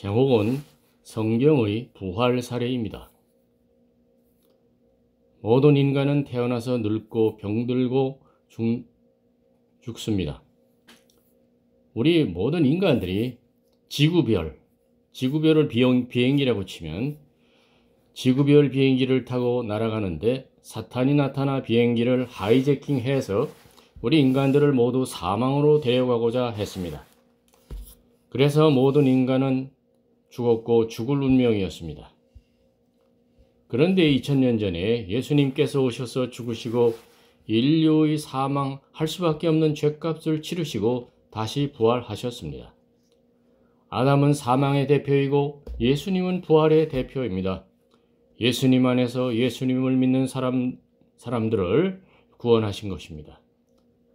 제목은 성경의 부활 사례입니다. 모든 인간은 태어나서 늙고 병들고 죽습니다. 우리 모든 인간들이 지구별을 비행기라고 치면 지구별 비행기를 타고 날아가는데 사탄이 나타나 비행기를 하이제킹해서 우리 인간들을 모두 사망으로 데려가고자 했습니다. 그래서 모든 인간은 죽었고 죽을 운명이었습니다. 그런데 2000년 전에 예수님께서 오셔서 죽으시고 인류의 사망할 수밖에 없는 죗값을 치르시고 다시 부활하셨습니다. 아담은 사망의 대표이고 예수님은 부활의 대표입니다. 예수님 안에서 예수님을 믿는 사람들을 구원하신 것입니다.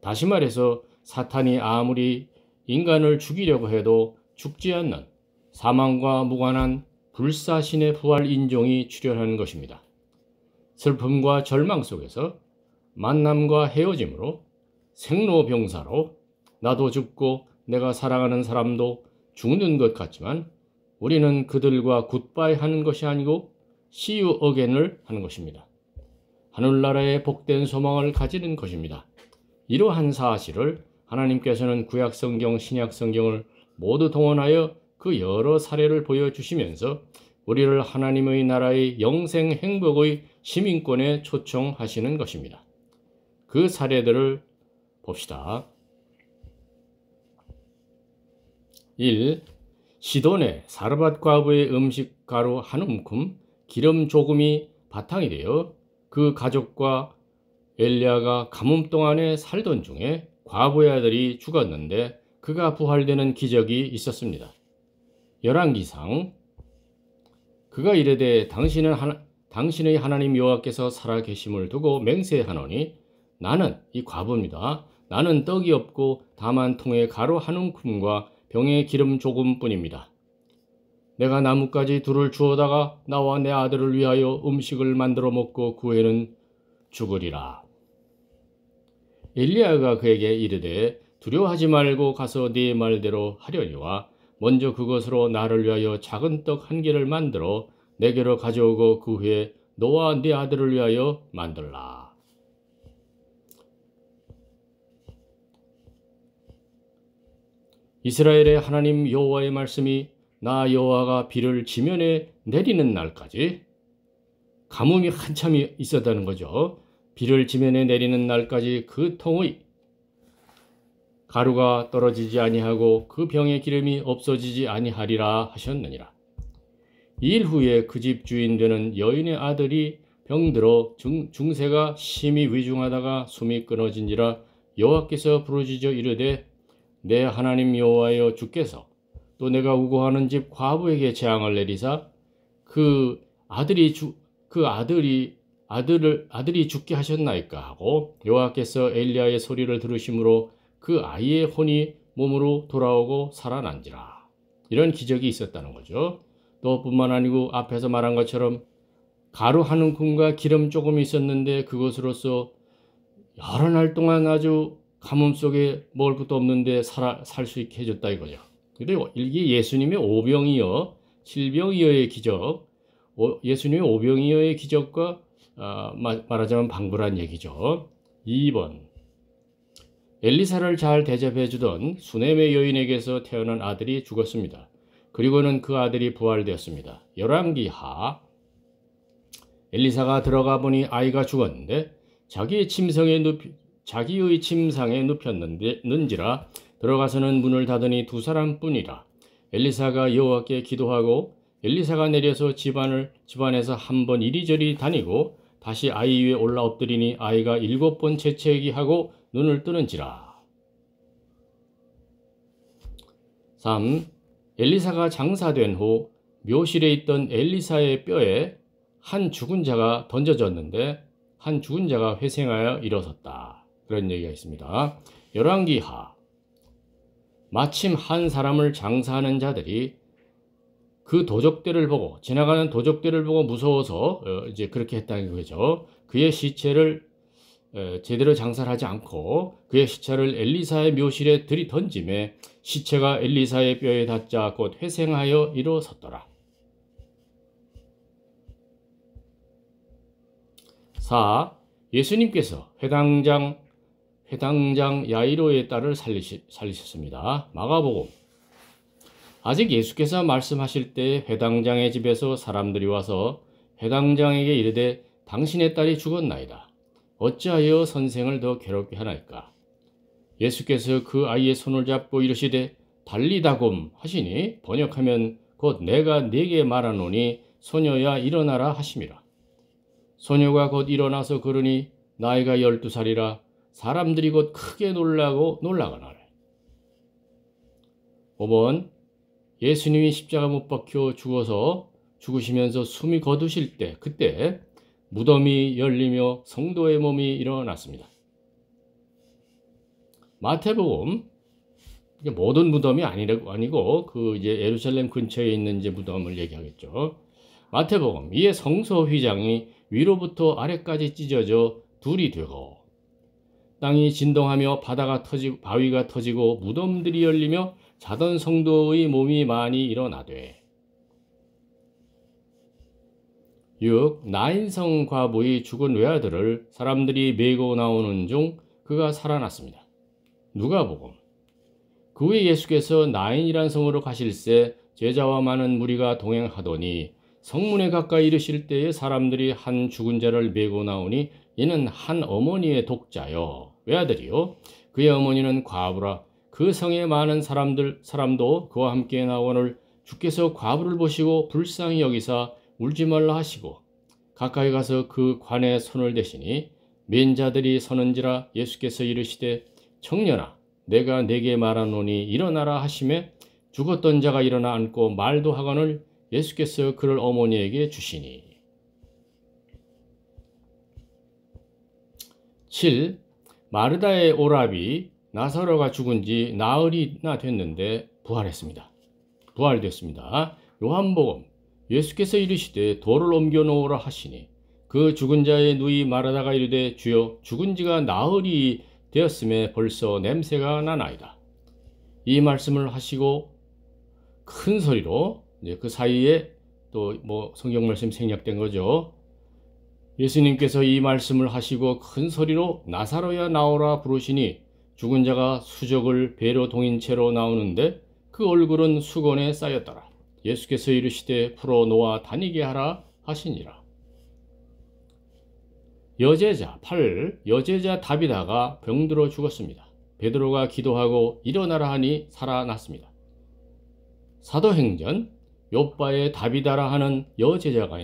다시 말해서 사탄이 아무리 인간을 죽이려고 해도 죽지 않는 사망과 무관한 불사신의 부활 인종이 출현하는 것입니다. 슬픔과 절망 속에서 만남과 헤어짐으로 생로병사로 나도 죽고 내가 사랑하는 사람도 죽는 것 같지만 우리는 그들과 굿바이 하는 것이 아니고 See you again을 하는 것입니다. 하늘나라의 복된 소망을 가지는 것입니다. 이러한 사실을 하나님께서는 구약성경, 신약성경을 모두 동원하여 그 여러 사례를 보여주시면서 우리를 하나님의 나라의 영생 행복의 시민권에 초청하시는 것입니다. 그 사례들을 봅시다. 1. 시돈의 사르밧 과부의 음식 가루 한 움큼, 기름 조금이 바탕이 되어 그 가족과 엘리야가 가뭄 동안에 살던 중에 과부의 아들이 죽었는데 그가 부활되는 기적이 있었습니다. 열왕기상 그가 이르되 당신의 하나님 여호와께서 살아계심을 두고 맹세하노니 나는 이 과부입니다. 나는 떡이 없고 다만 통에 가루 한 움큼과 병에 기름 조금뿐입니다. 내가 나뭇가지 둘을 주워다가 나와 내 아들을 위하여 음식을 만들어 먹고 그 후에는 죽으리라. 엘리야가 그에게 이르되 두려워하지 말고 가서 네 말대로 하려니와 먼저 그것으로 나를 위하여 작은 떡 한 개를 만들어 내게로 가져오고 그 후에 너와 네 아들을 위하여 만들라. 이스라엘의 하나님 여호와의 말씀이 나 여호와가 비를 지면에 내리는 날까지, 가뭄이 한참 있었다는 거죠. 비를 지면에 내리는 날까지 그 통의 가루가 떨어지지 아니하고 그 병의 기름이 없어지지 아니하리라 하셨느니라. 이 일 후에 그 집 주인 되는 여인의 아들이 병들어 중세가 심히 위중하다가 숨이 끊어진지라 여호와께서 부르짖어 이르되 내 하나님 여호와여 주께서 또 내가 우고하는 집 과부에게 재앙을 내리사 아들이 죽게 하셨나이까 하고 여호와께서 엘리야의 소리를 들으심으로 그 아이의 혼이 몸으로 돌아오고 살아난지라. 이런 기적이 있었다는 거죠. 또 뿐만 아니고 앞에서 말한 것처럼 가루 한 움큼과 기름 조금이 있었는데 그것으로서 여러 날 동안 아주 가뭄 속에 먹을 것도 없는데 살 수 있게 해줬다 이거죠. 그리고 이게 예수님의 오병이어 칠병이어의 기적, 예수님의 오병이어의 기적과 말하자면 방불한 얘기죠. 2번 엘리사를 잘 대접해주던 수넴의 여인에게서 태어난 아들이 죽었습니다. 그리고는 그 아들이 부활되었습니다. 열왕기하 엘리사가 들어가 보니 아이가 죽었는데 자기의 침상에 눕혔는지라 들어가서는 문을 닫으니 두 사람뿐이라. 엘리사가 여호와께 기도하고 엘리사가 내려서 집안에서 한 번 이리저리 다니고 다시 아이 위에 올라 엎드리니 아이가 7번 재채기하고 눈을 뜨는지라. 3. 엘리사가 장사된 후 묘실에 있던 엘리사의 뼈에 한 죽은 자가 던져졌는데 한 죽은 자가 회생하여 일어섰다. 그런 얘기가 있습니다. 열왕기하 마침 한 사람을 장사하는 자들이 그 지나가는 도적들을 보고 무서워서 이제 그렇게 했다는 거죠. 그의 시체를 제대로 장사를 하지 않고 그의 시체를 엘리사의 묘실에 들이던짐에 시체가 엘리사의 뼈에 닿자 곧 회생하여 일어섰더라. 4. 예수님께서 회당장 야이로의 딸을 살리셨습니다. 마가복음. 아직 예수께서 말씀하실 때 회당장의 집에서 사람들이 와서 회당장에게 이르되 당신의 딸이 죽었나이다. 어찌하여 선생을 더 괴롭게 하나이까? 예수께서 그 아이의 손을 잡고 이르시되 달리다곰 하시니 번역하면 곧 내가 네게 말하노니 소녀야 일어나라 하심이라. 소녀가 곧 일어나서 걸으니 나이가 12살이라 사람들이 곧 크게 놀라거나래. 5번 예수님이 십자가 못 박혀 죽으시면서 숨이 거두실 때 그때 무덤이 열리며 성도의 몸이 일어났습니다. 마태복음 모든 무덤이 아니고 그 이제 예루살렘 근처에 있는 이제 무덤을 얘기하겠죠. 마태복음 이에 성소 휘장이 위로부터 아래까지 찢어져 둘이 되고 땅이 진동하며 바위가 터지고 무덤들이 열리며 자던 성도의 몸이 많이 일어나되. 6. 나인성 과부의 죽은 외아들을 사람들이 메고 나오는 중 그가 살아났습니다. 누가복음. 그 후에 예수께서 나인이란 성으로 가실새 제자와 많은 무리가 동행하더니 성문에 가까이 이르실 때에 사람들이 한 죽은 자를 메고 나오니 이는 한 어머니의 독자요 외아들이요 그의 어머니는 과부라. 그 성에 많은 사람도 그와 함께 나오거늘 주께서 과부를 보시고 불쌍히 여기사 울지 말라 하시고 가까이 가서 그 관에 손을 대시니 맨 자들이 서는지라. 예수께서 이르시되 청년아 내가 네게 말하노니 일어나라 하시매 죽었던 자가 일어나 앉고 말도 하거늘 예수께서 그를 어머니에게 주시니. 7. 마르다의 오라비 나사로가 죽은 지 나흘이나 됐는데 부활됐습니다. 요한복음. 예수께서 이르시되 돌을 옮겨 놓으라 하시니 그 죽은 자의 누이 마르다가 이르되 주여 죽은 지가 나흘이 되었음에 벌써 냄새가 나나이다. 이 말씀을 하시고 큰 소리로 이제 그 사이에 또 성경 말씀 생략된 거죠. 예수님께서 이 말씀을 하시고 큰 소리로 나사로야 나오라 부르시니 죽은 자가 수족을 배로 동인 채로 나오는데 그 얼굴은 수건에 쌓였더라. 예수께서 이르시되 풀어 놓아 다니게 하라 하시니라. 여제자 8. 여제자 다비다가 병들어 죽었습니다. 베드로가 기도하고 일어나라 하니 살아났습니다. 사도행전 요바에 다비다라 하는 여제자가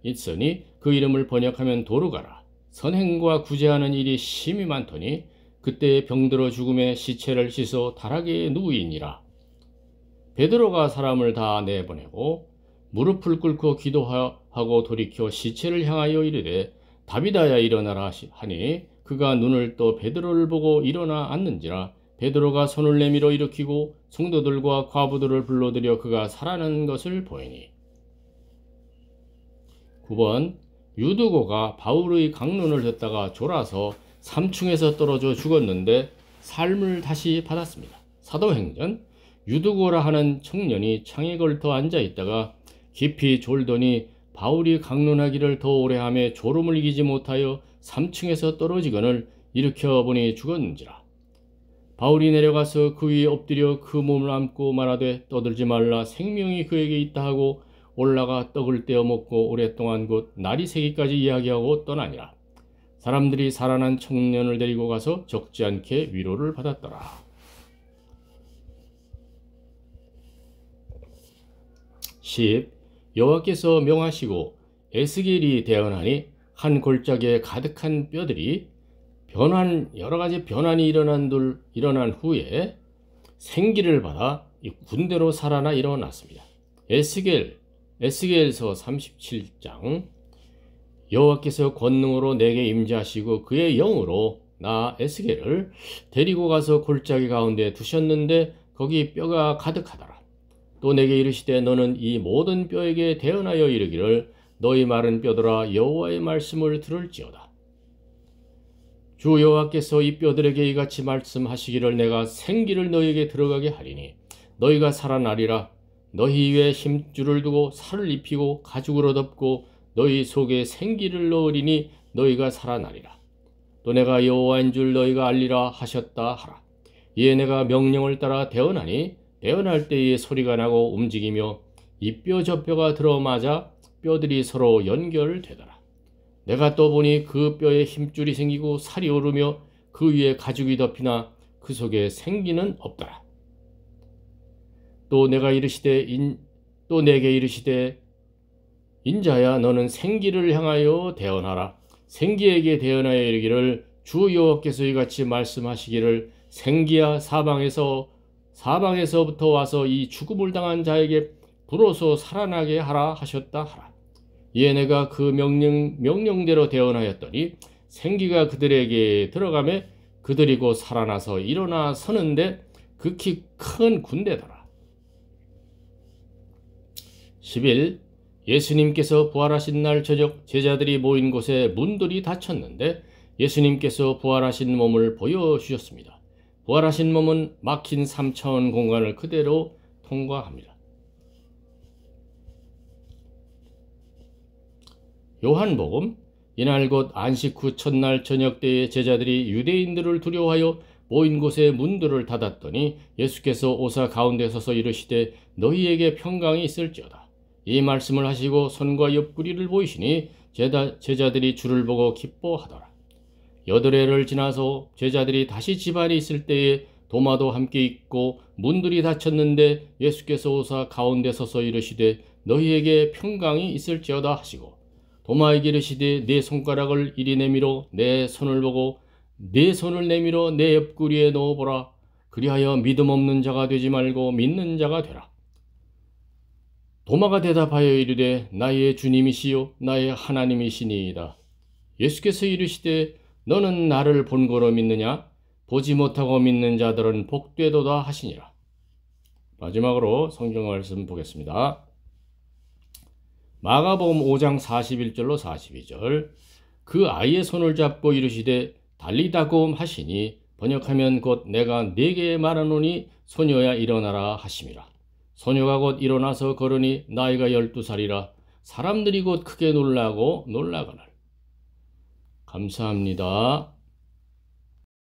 있으니 그 이름을 번역하면 도르가라. 선행과 구제하는 일이 심히 많더니 그때 병들어 죽음에 시체를 씻어 다락에 누이니라. 베드로가 사람을 다 내보내고 무릎을 꿇고 기도하고 돌이켜 시체를 향하여 이르되 다비다야 일어나라 하니 그가 눈을 떠 베드로를 보고 일어나 앉는지라. 베드로가 손을 내밀어 일으키고 성도들과 과부들을 불러들여 그가 살아난 것을 보이니. 9번 유두고가 바울의 강론을 듣다가 졸아서 3층에서 떨어져 죽었는데 삶을 다시 받았습니다. 사도행전 유두고라 하는 청년이 창에 걸터 앉아 있다가 깊이 졸더니 바울이 강론하기를 더 오래 하며 졸음을 이기지 못하여 3층에서 떨어지거늘 일으켜 보니 죽었는지라. 바울이 내려가서 그 위에 엎드려 그 몸을 안고 말하되 떠들지 말라 생명이 그에게 있다 하고 올라가 떡을 떼어 먹고 오랫동안 곧 날이 새기까지 이야기하고 떠나니라. 사람들이 살아난 청년을 데리고 가서 적지 않게 위로를 받았더라. 10. 여호와께서 명하시고 에스겔이 대언하니 한 골짜기에 가득한 뼈들이 여러 가지 변환이 일어난 후에 생기를 받아 군대로 살아나 일어났습니다. 에스겔서 37장 여호와께서 권능으로 내게 임재하시고 그의 영으로 나 에스겔을 데리고 가서 골짜기 가운데 두셨는데 거기 뼈가 가득하더라. 또 내게 이르시되 너는 이 모든 뼈에게 대언하여 이르기를 너희 마른 뼈들아 여호와의 말씀을 들을지어다. 주 여호와께서 이 뼈들에게 이같이 말씀하시기를 내가 생기를 너희에게 들어가게 하리니 너희가 살아나리라. 너희 위에 힘줄을 두고 살을 입히고 가죽으로 덮고 너희 속에 생기를 넣으리니 너희가 살아나리라. 또 내가 여호와인 줄 너희가 알리라 하셨다 하라. 이에 내가 명령을 따라 대언하니 대언할 때에 소리가 나고 움직이며 이 뼈 저 뼈가 들어맞아 뼈들이 서로 연결되더라. 내가 또 보니 그 뼈에 힘줄이 생기고 살이 오르며 그 위에 가죽이 덮이나 그 속에 생기는 없더라. 또 내게 이르시되 인자야 너는 생기를 향하여 대언하라. 생기에게 대언하여 이르기를 주 여호와께서 이같이 말씀하시기를 생기야 사방에서부터 와서 이 죽음을 당한 자에게 불어서 살아나게 하라 하셨다 하라. 이에 내가 그 명령대로 대언하였더니 생기가 그들에게 들어가매 그들이 곧 살아나서 일어나 서는데 극히 큰 군대더라. 10일 예수님께서 부활하신 날 저녁 제자들이 모인 곳에 문들이 닫혔는데 예수님께서 부활하신 몸을 보여주셨습니다. 부활하신 몸은 막힌 3차원 공간을 그대로 통과합니다. 요한복음 이날 곧 안식 후 첫날 저녁 때에 제자들이 유대인들을 두려워하여 모인 곳에 문들을 닫았더니 예수께서 오사 가운데 서서 이르시되 너희에게 평강이 있을지어다. 이 말씀을 하시고 손과 옆구리를 보이시니 제자들이 주를 보고 기뻐하더라. 8해를 지나서 제자들이 다시 집안에 있을 때에 도마도 함께 있고 문들이 닫혔는데 예수께서 오사 가운데 서서 이르시되 너희에게 평강이 있을지어다 하시고 도마에게 이르시되 내 손가락을 이리 내밀어 내 손을 보고 내 손을 내밀어 내 옆구리에 넣어보라. 그리하여 믿음 없는 자가 되지 말고 믿는 자가 되라. 도마가 대답하여 이르되 나의 주님이시요 나의 하나님이시니이다. 예수께서 이르시되 너는 나를 본거로 믿느냐? 보지 못하고 믿는 자들은 복되도다 하시니라. 마지막으로 성경 말씀 보겠습니다. 마가복음 5장 41절로 42절 그 아이의 손을 잡고 이르시되 달리다곰 하시니 번역하면 곧 내가 네게 말하노니 소녀야 일어나라 하심이라. 소녀가 곧 일어나서 걸으니 나이가 12살이라 사람들이 곧 크게 놀라고 놀라거늘. 감사합니다.